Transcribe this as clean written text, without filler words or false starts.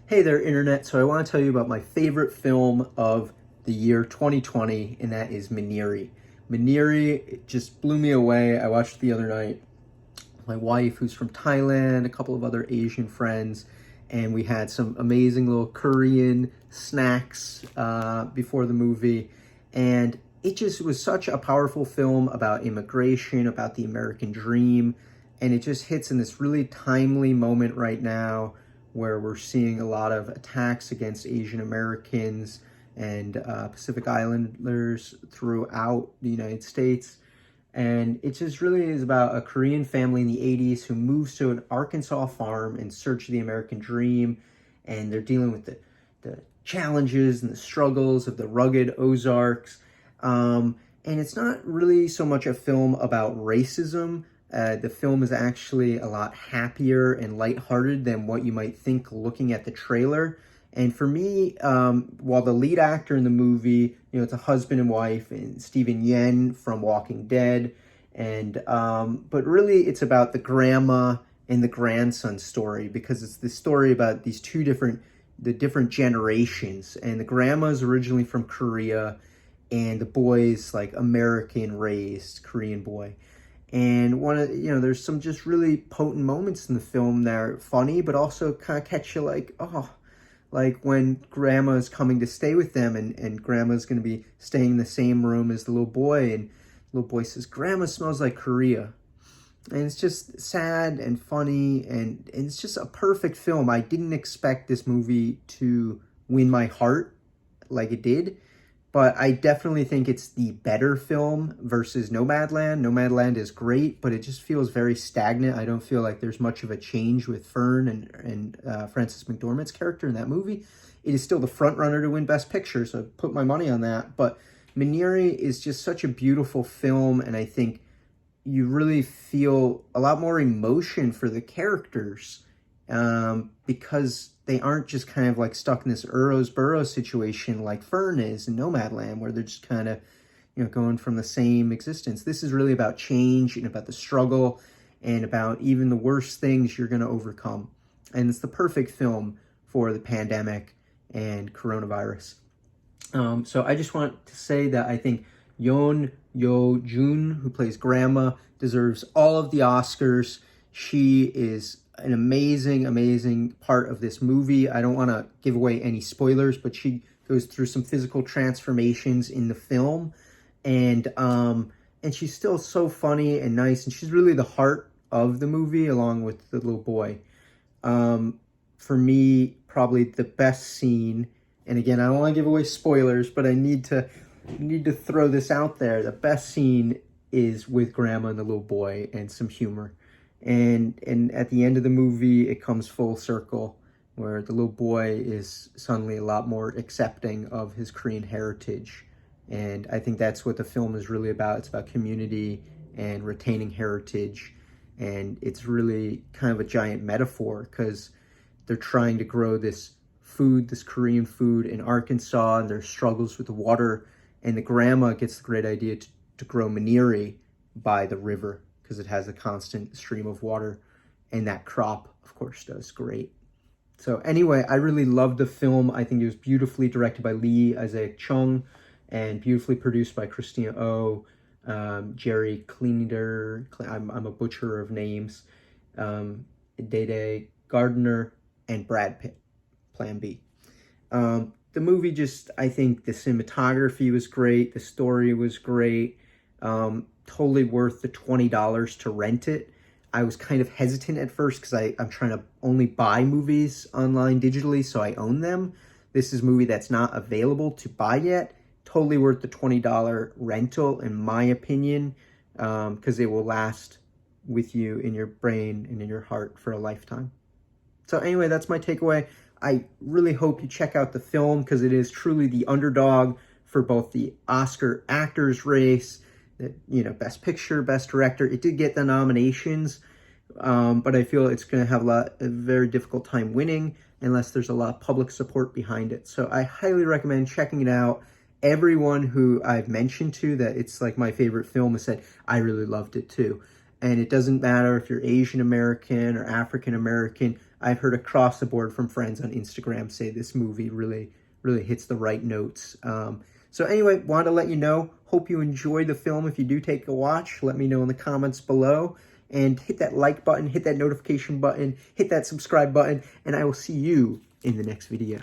Hey there, Internet. So I want to tell you about my favorite film of the year 2020, and that is Minari. Minari, it just blew me away. I watched it the other night. My wife, who's from Thailand, a couple of other Asian friends, and we had some amazing little Korean snacks before the movie. And it just was such a powerful film about immigration, about the American dream, and it just hits in this really timely moment right now where we're seeing a lot of attacks against Asian Americans and Pacific Islanders throughout the United States. And it just really is about a Korean family in the 80s who moves to an Arkansas farm in search of the American dream. And they're dealing with the challenges and the struggles of the rugged Ozarks. And it's not really so much a film about racism. The film is actually a lot happier and lighthearted than what you might think looking at the trailer. And for me, while the lead actor in the movie, it's a husband and wife, and Steven Yeun from Walking Dead, and but really it's about the grandma and the grandson story, because it's the story about these the different generations. And the grandma is originally from Korea, and the boy's like American raised Korean boy. And there's some just really potent moments in the film that are funny, but also kind of catch you like, oh, like when grandma's coming to stay with them, and grandma's going to be staying in the same room as the little boy. And the little boy says, "Grandma smells like Korea." And it's just sad and funny, and it's just a perfect film. I didn't expect this movie to win my heart like it did, but I definitely think it's the better film versus Nomadland. Nomadland is great, but it just feels very stagnant. I don't feel like there's much of a change with Fern and Frances McDormand's character in that movie. It is still the front runner to win Best Picture, so I put my money on that. But Minari is just such a beautiful film, and I think you really feel a lot more emotion for the characters because they aren't just kind of like stuck in this Burroughs situation like Fern is in Nomadland, where they're just kind of, going from the same existence. This is really about change and about the struggle and about even the worst things you're going to overcome. And it's the perfect film for the pandemic and coronavirus. So I just want to say that I think Yeon Yo Jun, who plays Grandma, deserves all of the Oscars. She is an amazing, amazing part of this movie. I don't want to give away any spoilers, but she goes through some physical transformations in the film, and she's still so funny and nice, and she's really the heart of the movie, along with the little boy. For me, probably the best scene, and again, I don't want to give away spoilers, but I need to throw this out there. The best scene is with Grandma and the little boy, and some humor. And at the end of the movie, it comes full circle, where the little boy is suddenly a lot more accepting of his Korean heritage. And I think that's what the film is really about. It's about community and retaining heritage. And it's really kind of a giant metaphor, because they're trying to grow this Korean food in Arkansas, and their struggles with the water. And the grandma gets the great idea to grow Minari by the river, because it has a constant stream of water, and that crop, of course, does great. So anyway, I really loved the film. I think it was beautifully directed by Lee Isaac Chung and beautifully produced by Christina Oh, Jerry Kleineder, I'm a butcher of names, Dede Gardner, and Brad Pitt, Plan B. The movie just, I think the cinematography was great. The story was great. Totally worth the $20 to rent it. I was kind of hesitant at first because I'm trying to only buy movies online digitally, so I own them. This is a movie that's not available to buy yet. Totally worth the $20 rental, in my opinion, because it will last with you in your brain and in your heart for a lifetime. So anyway, that's my takeaway. I really hope you check out the film, because it is truly the underdog for both the Oscar actors race, Best Picture, Best Director. It did get the nominations, but I feel it's going to have a very difficult time winning unless there's a lot of public support behind it. So I highly recommend checking it out. Everyone who I've mentioned to that it's like my favorite film has said, I really loved it too. And it doesn't matter if you're Asian American or African American. I've heard across the board from friends on Instagram say this movie really hits the right notes. So anyway, wanted to let you know. Hope you enjoy the film. If you do take a watch, let me know in the comments below. And hit that like button, hit that notification button, hit that subscribe button, and I will see you in the next video.